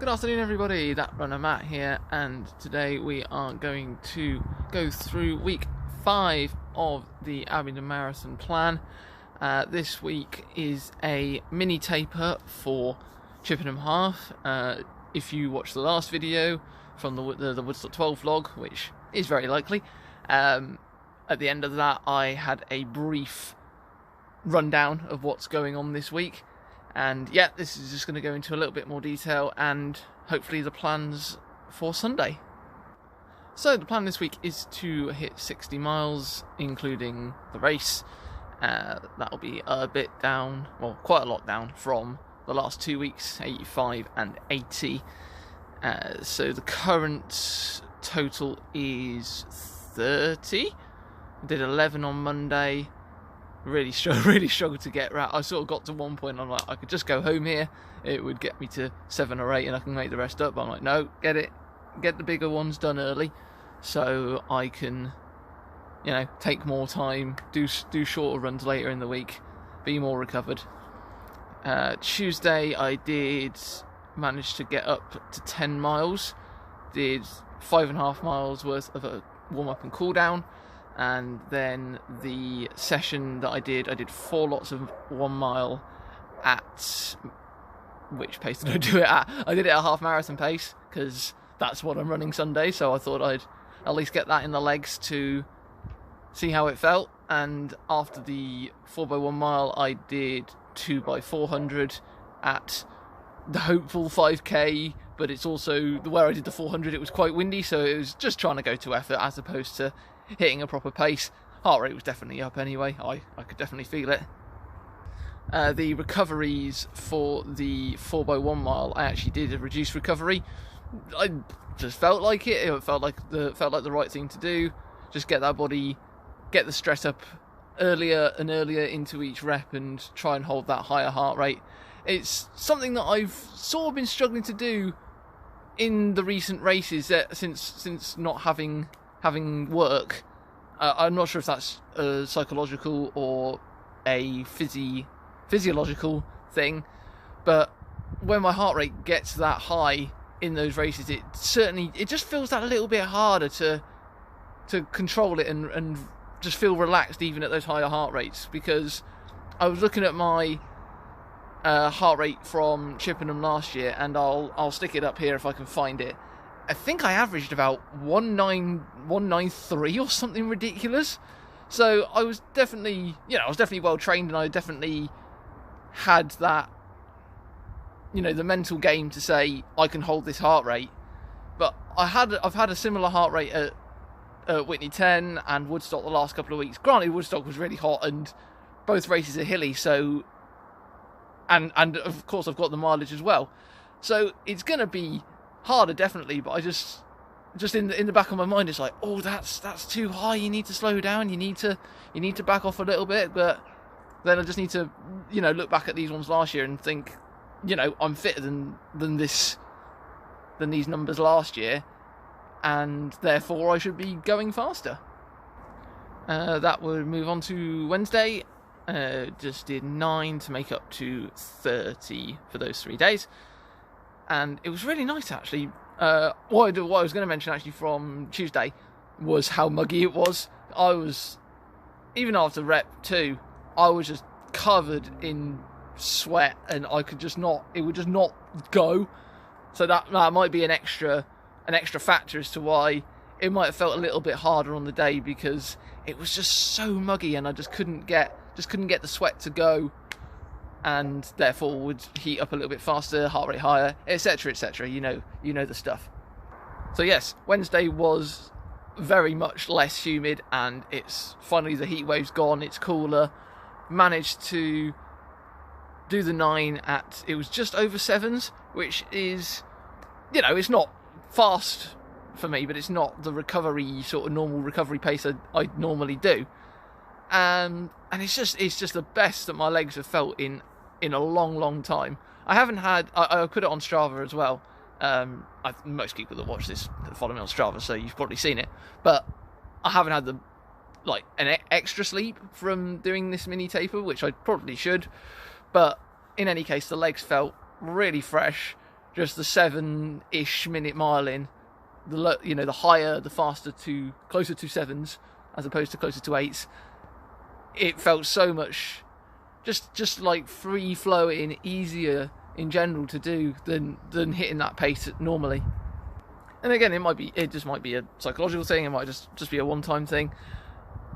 Good afternoon everybody, That Runner Matt here, and today we are going to go through week 5 of the Abingdon Marathon plan. This week is a mini taper for Chippenham Half. If you watched the last video from the Woodstock 12 vlog, which is very likely, at the end of that I had a brief rundown of what's going on this week. And yeah, this is just going to go into a little bit more detail and hopefully the plans for Sunday. So the plan this week is to hit 60 miles, including the race. That'll be a bit down, well, quite a lot down from the last 2 weeks, 85 and 80. So the current total is 30. I did 11 on Monday. Really struggled to get right. I sort of got to one point, I'm like, I could just go home here. It would get me to 7 or 8 and I can make the rest up. But I'm like, no, get the bigger ones done early so I can, take more time, do shorter runs later in the week, be more recovered. Tuesday I did manage to get up to 10 miles, did 5.5 miles worth of a warm-up and cool-down. And then the session that I did 4 lots of 1 mile at, which pace did I do it at? I did it at half marathon pace because that's what I'm running Sunday, so I thought I'd at least get that in the legs to see how it felt. And after the 4x1 mile I did 2x400 at the hopeful 5k, but it's also where I did the 400 it was quite windy, so it was just trying to go to effort as opposed to hitting a proper pace. Heart rate was definitely up anyway. I could definitely feel it. The recoveries for the 4x1 mile, I actually did a reduced recovery. I just felt like it. It felt like the right thing to do. Just get that body, get the stress up earlier and earlier into each rep, and try and hold that higher heart rate. It's something that I've sort of been struggling to do in the recent races since not having work. I'm not sure if that's a psychological or a physiological thing, but when my heart rate gets that high in those races, it just feels that a little bit harder to control it and just feel relaxed even at those higher heart rates. Because I was looking at my heart rate from Chippenham last year, and I'll stick it up here if I can find it. I think I averaged about 193 or something ridiculous. So I was definitely, well trained, and I definitely had that, the mental game to say I can hold this heart rate. But I've had a similar heart rate at Whitney 10 and Woodstock the last couple of weeks. Granted, Woodstock was really hot and both races are hilly, so and of course I've got the mileage as well. So it's gonna be harder, definitely, but I just in the back of my mind it's like, oh, that's too high, you need to slow down, you need to back off a little bit. But then I just need to look back at these ones last year and think, I'm fitter than these numbers last year, and therefore I should be going faster. That would move on to Wednesday. Just did 9 to make up to 30 for those 3 days. And it was really nice, actually. What I was going to mention, actually, from Tuesday was how muggy it was. I was, even after rep 2, I was just covered in sweat, and I could just not, it would just not go. So that might be an extra factor as to why it might have felt a little bit harder on the day, because it was just so muggy, and I just couldn't get the sweat to go, and therefore would heat up a little bit faster, heart rate higher, etc, etc. You know the stuff. So yes, Wednesday was very much less humid, and it's finally, the heat wave's gone, it's cooler. Managed to do the 9 at, it was just over 7s, which is, it's not fast for me, but it's not the recovery, sort of normal recovery pace I normally do. And it's just the best that my legs have felt in a long time. I haven't had, I put it on Strava as well. Most people that watch this follow me on Strava, so you've probably seen it. But I haven't had an extra sleep from doing this mini taper, which I probably should. But in any case, the legs felt really fresh, just the 7-ish minute mile in, the higher, the faster closer to 7s as opposed to closer to 8s. It felt so much just like free flowing, easier in general to do than hitting that pace normally. And again, it just might be a psychological thing. It might just be a one-time thing.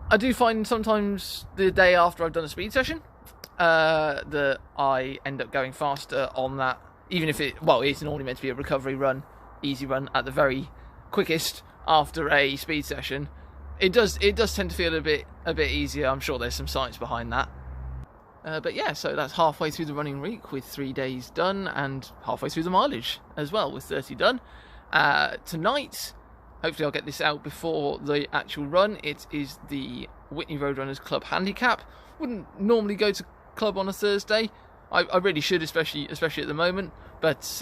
I do find sometimes the day after I've done a speed session that I end up going faster on that, even if it's normally meant to be a recovery run, easy run at the very quickest after a speed session. It does tend to feel a bit easier. I'm sure there's some science behind that. But yeah, so that's halfway through the running week with 3 days done, and halfway through the mileage as well with 30 done. Tonight, hopefully I'll get this out before the actual run. It is the Whitney Roadrunners Club Handicap. Wouldn't normally go to club on a Thursday. I really should, especially at the moment. But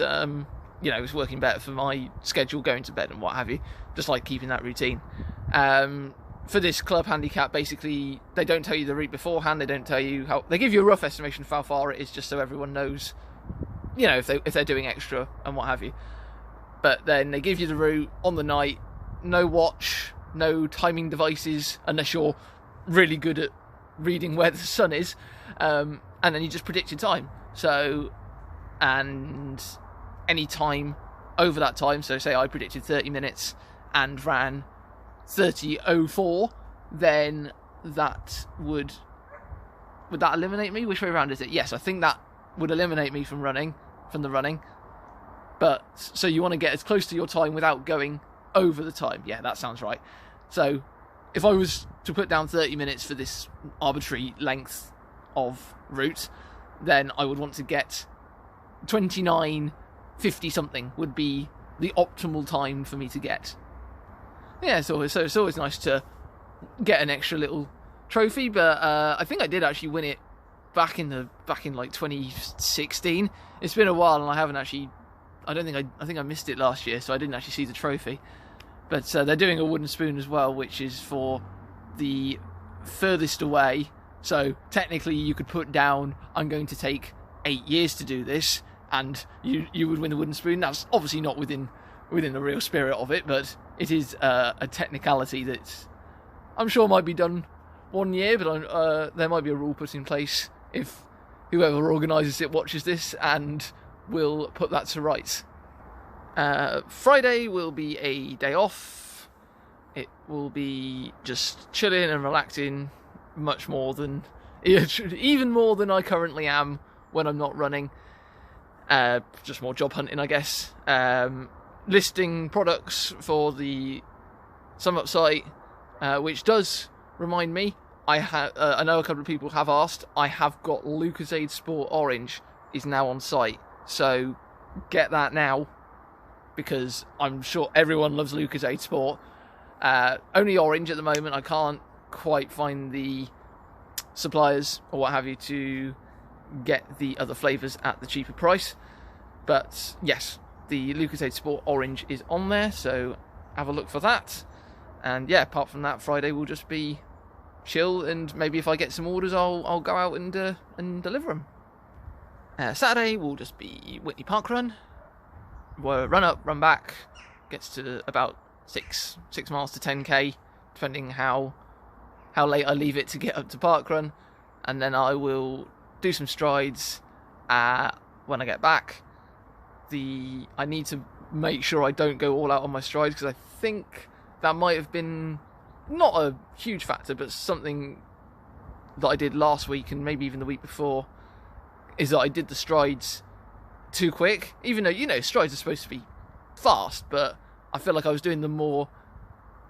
it's working better for my schedule, going to bed and what have you. Just like keeping that routine. For this club handicap, basically, they don't tell you the route beforehand. They don't tell you they give you a rough estimation of how far it is, just so everyone knows, if they're doing extra and what have you. But then they give you the route on the night. No watch, no timing devices, unless you're really good at reading where the sun is. And then you just predict your time. So, and any time over that time, so say I predicted 30 minutes and ran 30:04, then that would that eliminate me? Which way around is it? Yes, I think that would eliminate me from the running. But so you want to get as close to your time without going over the time. Yeah, that sounds right. So if I was to put down 30 minutes for this arbitrary length of route, then I would want to get 29:50 something would be the optimal time for me to get. Yeah, so it's always nice to get an extra little trophy, but I think I did actually win it back in like 2016. It's been a while, and I haven't actually. I think I missed it last year, so I didn't actually see the trophy. But they're doing a wooden spoon as well, which is for the furthest away. So technically, you could put down, I'm going to take 8 years to do this, and you would win a wooden spoon. That's obviously not within the real spirit of it, but it is a technicality that I'm sure might be done one year, but there might be a rule put in place if whoever organises it watches this, and will put that to rights. Friday will be a day off. It will be just chilling and relaxing, even more than I currently am when I'm not running. Just more job hunting, I guess. Listing products for the SumUp site, which does remind me, I know a couple of people have asked, I have got Lucozade Sport Orange is now on site, so get that now, because I'm sure everyone loves Lucozade Sport. Only orange at the moment. I can't quite find the suppliers or what have you to get the other flavours at the cheaper price, but yes, the Lucozade Sport Orange is on there, so have a look for that. And yeah, apart from that, Friday will just be chill, and maybe if I get some orders, I'll go out and deliver them. Saturday will just be Whitney Park Run. We'll run up, run back, gets to about 6 miles to 10k, depending how late I leave it to get up to Park Run, and then I will do some strides when I get back. I need to make sure I don't go all out on my strides, because I think that might have been not a huge factor, but something that I did last week and maybe even the week before, is that I did the strides too quick, even though, strides are supposed to be fast, but I feel like I was doing them more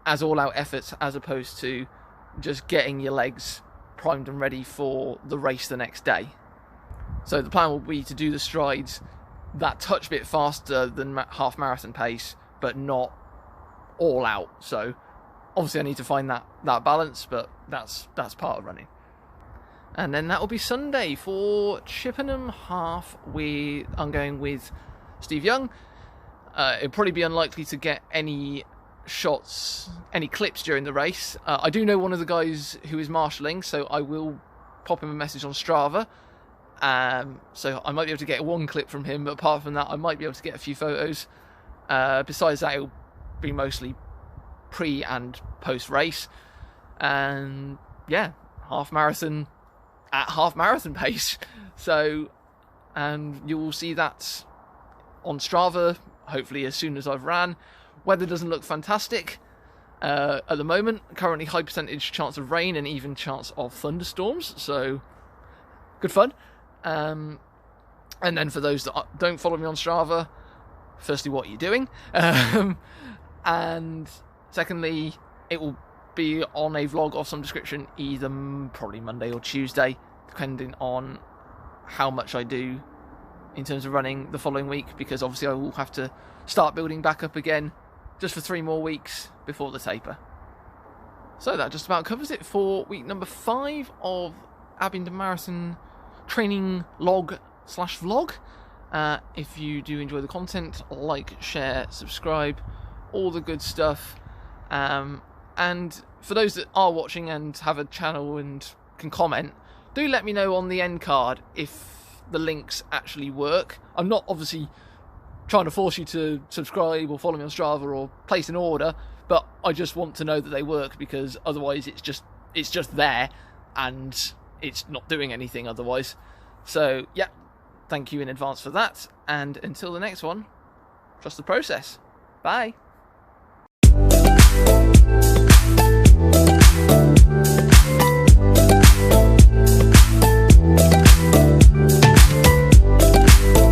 as all-out efforts as opposed to just getting your legs primed and ready for the race the next day. So the plan will be to do the strides that touch bit faster than half marathon pace, but not all out. So obviously I need to find that balance, but that's part of running. And then that will be Sunday for Chippenham Half. I'm going with Steve Young. It'll probably be unlikely to get any clips during the race. I do know one of the guys who is marshalling, so I will pop him a message on Strava So I might be able to get one clip from him, but apart from that, I might be able to get a few photos. Besides that, it'll be mostly pre and post race, and yeah, half marathon at half marathon pace. So, and you will see that on Strava hopefully as soon as I've ran. Weather doesn't look fantastic at the moment. Currently high percentage chance of rain and even chance of thunderstorms, so good fun. And then for those that don't follow me on Strava, firstly, what are you doing? And secondly, it will be on a vlog of some description, either probably Monday or Tuesday, depending on how much I do in terms of running the following week, because obviously I will have to start building back up again just for 3 more weeks before the taper. So that just about covers it for week number 5 of Abingdon Marathon training log/vlog. If you do enjoy the content, like, share, subscribe, all the good stuff. And for those that are watching and have a channel and can comment, do let me know on the end card if the links actually work. I'm not obviously trying to force you to subscribe or follow me on Strava or place an order, but I just want to know that they work, because otherwise it's just there and it's not doing anything otherwise. So yeah, thank you in advance for that, and until the next one, trust the process. Bye.